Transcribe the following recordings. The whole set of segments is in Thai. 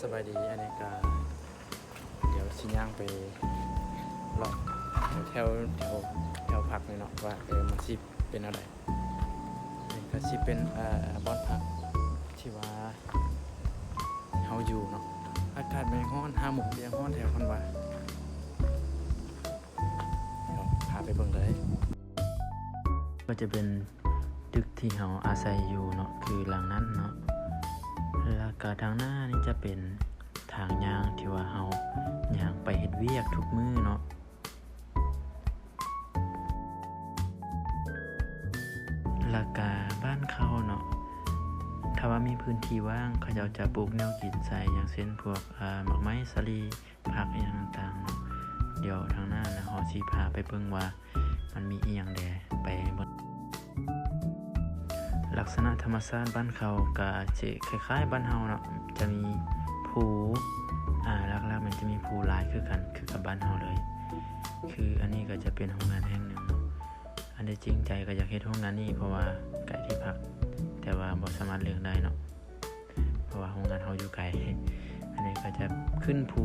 สบายดีอันนี้ก็เดี๋ยวสิย่างไปลองแถวพักเลยเนาะว่ามันสิเป็นอะไรนี่ก็สิเป็นบ้านพักที่ว่าเฮาอยู่เนาะอากาศไม่ร้อน5 โมงเที่ยงร้อนแถวคนว่าเดี๋ยวพาไปเบิ่งเลยก็จะเป็นตึกที่เฮาอาศัยอยู่เนาะคือหลังนั้นเนาะแล้วก็ทางหน้านี่จะเป็นทางย่างที่ว่าเฮาย่างไปเฮ็ดเวียกทุกมื้อเนาะแล้วก็บ้านเขาเนาะถ้าว่ามีพื้นที่ว่างเขาจะปลูกแนวกินใส่อย่างเช่นพวกหมากไม้สลีผักอย่างต่างๆเนาะเดี๋ยวทางหน้านะเฮาสิพาไปเบิ่งว่ามันมีอีหยังแดไปเบิ่งลักษณะธรรมชาติบ้านเขาก็จะคล้ายๆบ้านเฮาเนาะจะมีภูหลักๆมันจะมีภูหลายคือกันคือกับบ้านเฮาเลยคืออันนี้ก็จะเป็นโรงงานแห่งหนึ่งเนาะอันที่จริงใจก็อยากเฮ็ดโรงงานนี้เพราะว่าใกล้ที่พักแต่ว่าบ่สามารถเลือกได้เนาะเพราะว่าโรงงานเฮาอยู่ไกลอันนี้ก็จะขึ้นภู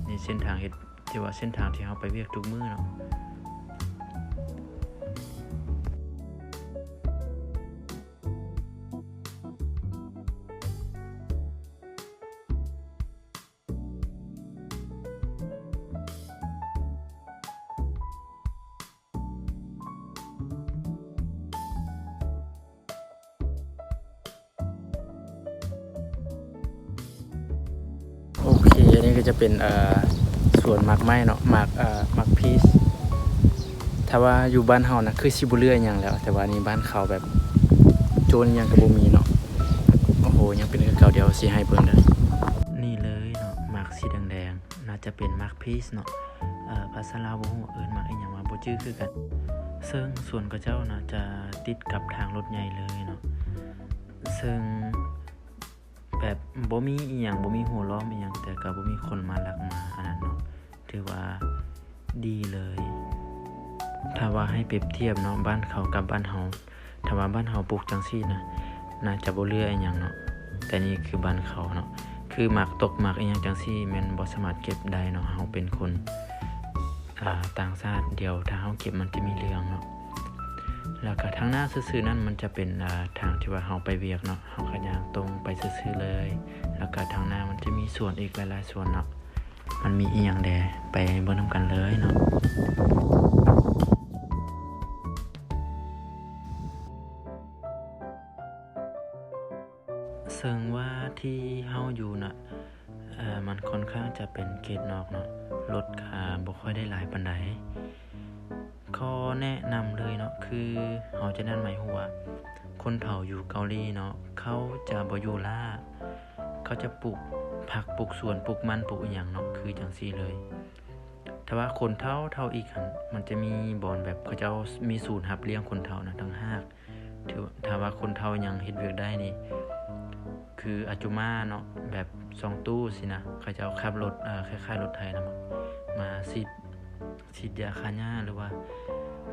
ในเส้นทางเฮ็ดที่ว่าเส้นทางที่เฮาไปเวียกทุกมื้อเนาะโอเคอันนี้ก็จะเป็นสวนหมากไม้เนาะหมากพีชถ้าว่าอยู่บ้านเฮานะคือสิบ่เลื่อยหยังแล้วแต่ว่านี่บ้านเขาแบบโจรยังก็บ่มีเนาะโอ้โหยังเป็นคือเก่าเดียวสิให้เบิ่งเด้อนี่เลยเนาะหมากสีแดงๆน่าจะเป็นหมากพีชเนาะภาษาลาวบ่ฮู้เอิ้นหมากอีหยังว่าบ่จื้อคือกันซึ่งสวนเขาเจ้าน่ะจะติดกับทางรถใหญ่เลยเนาะซึ่งแบบบ่มีอีหยังบ่มีหัวล้อมอีหยังแต่ก็บ่มีคนมาลักมาอันนั้นเนาะถือว่าดีเลยถ้าว่าให้เปรียบเทียบเนาะบ้านเขากับบ้านเฮาถ้าว่าบ้านเฮาปลูกจังซี่นะน่าจะบ่เหลืออีหยังเนาะแต่นี่คือบ้านเขาเนาะคือหมากตกหมากอีหยังจังซี่แม่นบ่สามารถเก็บได้เนาะเฮาเป็นคนต่างชาติเดียวถ้าเฮาเก็บมันจะมีเรื่องเนาะแล้วก็ทางหน้าซื่อๆนั่นมันจะเป็นทางที่ว่าเฮาไปเวียกเนาะเฮาก็ย่างตรงไปซื่อๆเลยแล้วก็ทางหน้ามันจะมีสวนอีกหลายๆสวนเนาะมันมีอีหยังแดไปเบิ่งนำกันเลยเนาะซึ่งว่าที่เฮาอยู่น่ะมันค่อนข้างจะเป็นเขตนอกเนาะรถบ่ค่อยได้หลายปานใดข้อแนะนำเลยเนาะคือเฮาจะนั่นหมายหัวคนเฒ่าอยู่เกาหลีเนาะเขาจะบ่อยู่ล่าเขาจะปลูกผักปลูกสวนปลูกมันปลูกอีหยังเนาะคือจังซี่เลยแต่ว่าคนเฒ่าอีกหั่นมันจะมีบ่อนแบบเขาเจ้ามีศูนย์รับเลี้ยงคนเฒ่านะต่างหากถ้าว่าคนเฒ่ายังเฮ็ดเวียกได้นี่คืออาจุมาเนาะแบบ2ตู้สินะเขาจะขับรถคล้ายๆรถไถนะมาฉีดยาฆ่าหญ้าหรือว่า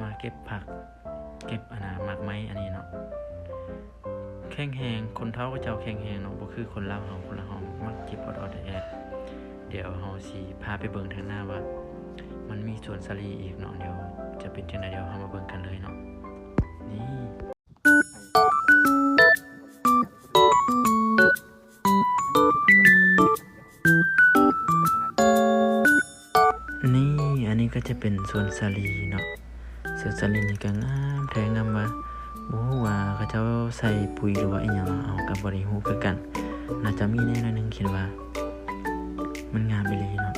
มาเก็บผักเก็บหมากไม้อันนี้เนาะแข็งแรงคนเฒ่าก็เจ้าแข็งแรงเนาะบ่คือคนลาวเฮามักเจ็บออดๆแอดเดี๋ยวเฮาสิพาไปเบิ่งทางหน้าว่ามันมีสวนสาลีอีกเนาะเดี๋ยวจะเป็นจังได๋เดี๋ยวเฮามาเบิ่งกันเลยเนาะนี่อันนี้ก็จะเป็นสวนสาลีเนาะสวนสาลีนี่ก็งามแท้งามว่าบ่ฮู้ว่าเขาเจ้าใส่ปุ๋ยหรือว่าอีหยังเอาก็บ่ได้ฮู้คือกันน่าจะมีแน่หน่อยนึงคิดว่ามันงามอีหลีเนาะ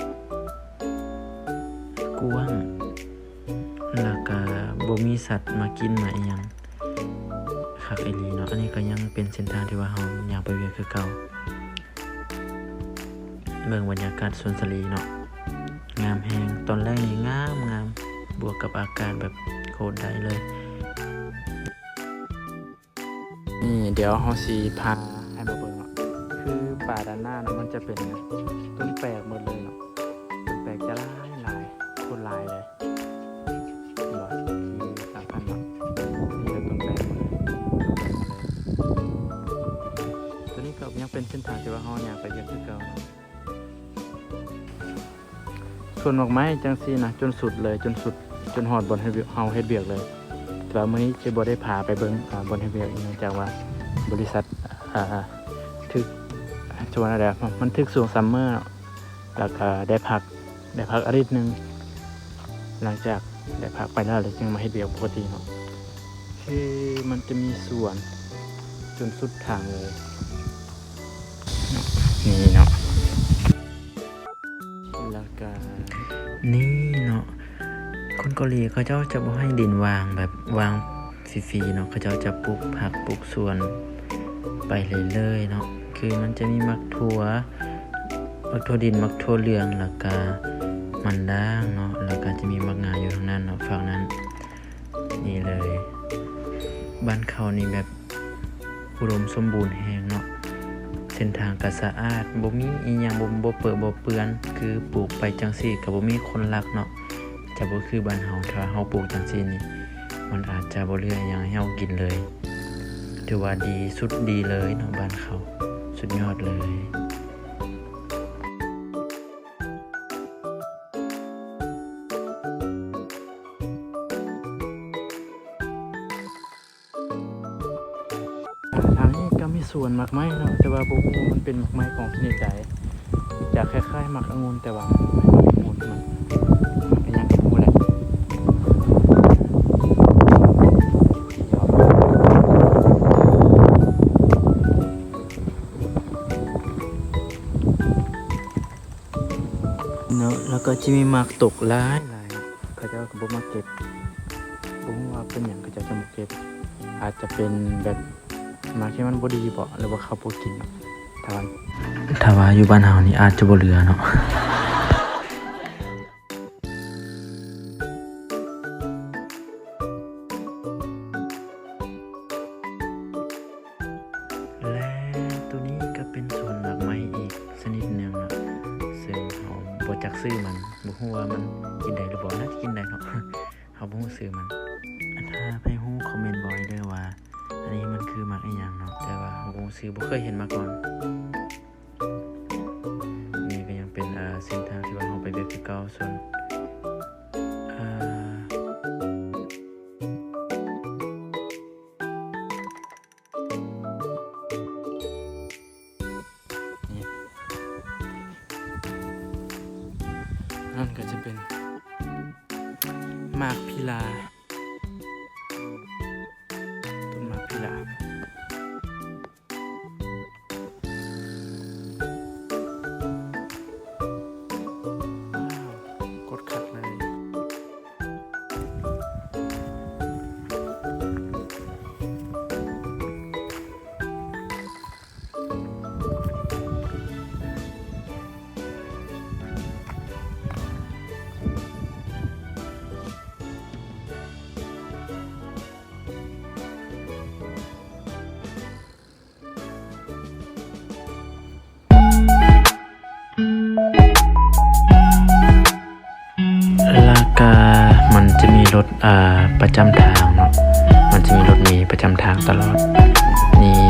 กว้างแล้วก็บ่มีสัตว์มากินมาอีหยังคักอีหลีเนาะอันนี้ก็ยังเป็นเส้นทางที่ว่าเฮาอยากไปเวียกคือเก่าเบิ่งบรรยากาศสวนสาลีเนาะงามแฮงตอนแรกนี่งามบวกกับอากาศแบบโคตรได้เลยนี่เดี๋ยวเฮาสิพาให้มาเบิ่งเนาะคือป่าด้านหน้าเนาะมันจะเป็นต้นแปลกหมดเลยเนาะต้นแปลกจะหลายโคตรหลายเลยบ่คือสำคัญเนาะนี่ก็ต้นแปลกหมดเลยตัวนี้ก็ยังเป็นเส้นทางที่ว่าเฮาอยากไปเวียกคือเก่าเนาะ วนดอกไม้จังซี่นะจนสุดเลยจนสุดจนฮอดบอนเฮาเฮ็ดเวียกเลยแต่ว่ามื้อนี้จะบ่ได้พาไปเบิ่งบอนเฮ็ดเวียกเนื่องจากว่าบริษัทถึกชวนอะไรมันถึกช่วงซัมเมอร์แล้วก็ได้พักอาทิตย์นึงหลังจากได้พักไปแล้วเลยจึงมาเฮ็ดเวียกปกติเนาะคือมันจะมีสวนจนสุดทางเลยนี่เนาะแล้วก็นี่เนาะคนเกาหลีเขาเจ้าจะบ่ให้ดินวางแบบวางฟรีๆเนาะเขาเจ้าจะปลูกผักปลูกสวนไปเรื่อยๆเนาะคือมันจะมีมักถั่วดินมักถั่วเหลืองแล้วก็มันด่างเนาะแล้วก็จะมีมักงาอยู่ทางนั้นเนาะฝั่งนั้นนี่เลยบ้านเขานี่แบบอุดมสมบูรณ์แฮงเนาะเส้นทางก็สะอาดบ่มีอีหยังบ่เปื้อนบ่เปื้อนคือปลูกไปจังซี่ก็บ่มีคนรักเนาะจะบ่คือบ้านเฮาถ้าเฮาปลูกจังซี่นี่มันอาจจะบ่เหลือหยังให้เฮากินเลยถือว่าดีสุดดีเลยเนาะบ้านเขาสุดยอดเลยทางนี้ก็มีสวนหมากไม้เนาะแต่ว่าบ่ฮู้มันเป็นหมากไม้ของชนิดใดจะคล้ายๆหมากองุ่นแต่ว่ามันบ่องุ่นมันเป็นหยังบ่แหละเนาะแล้วก็จะมีหมากตกหลายเขาเจ้าก็บ่มาเก็บบ่ฮู้ว่าเป็นหยังเขาเจ้าจะมาเก็บอาจจะเป็นแบบหมากที่มันบ่ดีบ่หรือว่าเขาบ่กินถ้าว่าอยู่บ้านเฮานี่อาจจะบ่เหลือเนาะและตัวนี้ก็เป็นส่วนหมากไม้อีกชนิดหนึ่งเนาะซึ่งเฮาบ่จักชื่อมันบ่ฮู้ว่ามันกินได้หรือบ่น่าจะกินได้เนาะเฮาบ่ฮู้ชื่อมันถ้าใครฮู้คอมเมนต์บอกเด้อว่าอันนี้มันคือหมากอีหยังเนาะแต่ว่าเฮาบ่ฮู้ชื่อบ่เคยเห็นมาก่อนนี่ก็ยังเป็นเส้นทางที่ว่าเฮาไปเวียกคือเก่าส่วนนั่นก็จะเป็นหมากพิลาต้นหมากพิลาว้าวกดขัดเลยมันจะมีรถประจำทางเนาะมันจะมีรถเมล์ประจำทางตลอดนี่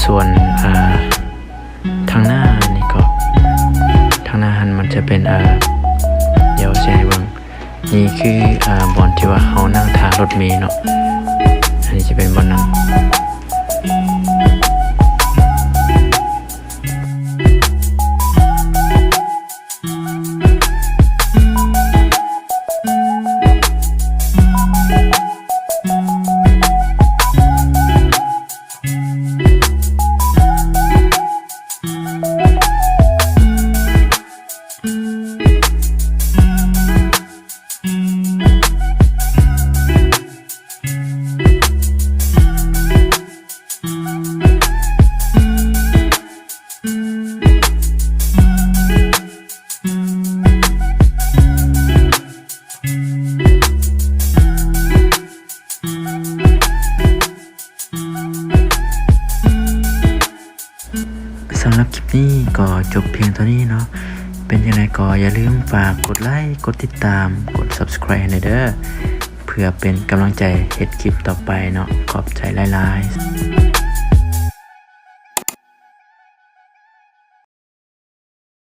ส่วนทางหน้านี่ก็ทางหน้าหันมันจะเป็นเดี๋ยวจะให้เบิ่งนี่คือบ่อนที่ว่าเฮานั่งทางรถเมล์เนาะอันนี้จะเป็นบ่อนนั่งสำหรับคลิปนี้ก็จบเพียงเท่านี้เนาะเป็นยังไงก็อย่าลืมฝากกดไลค์กดติดตามกด Subscribe ให้เด้อเพื่อเป็นกำลังใจเฮ็ดคลิปต่อไปเนาะขอบใจหลายๆ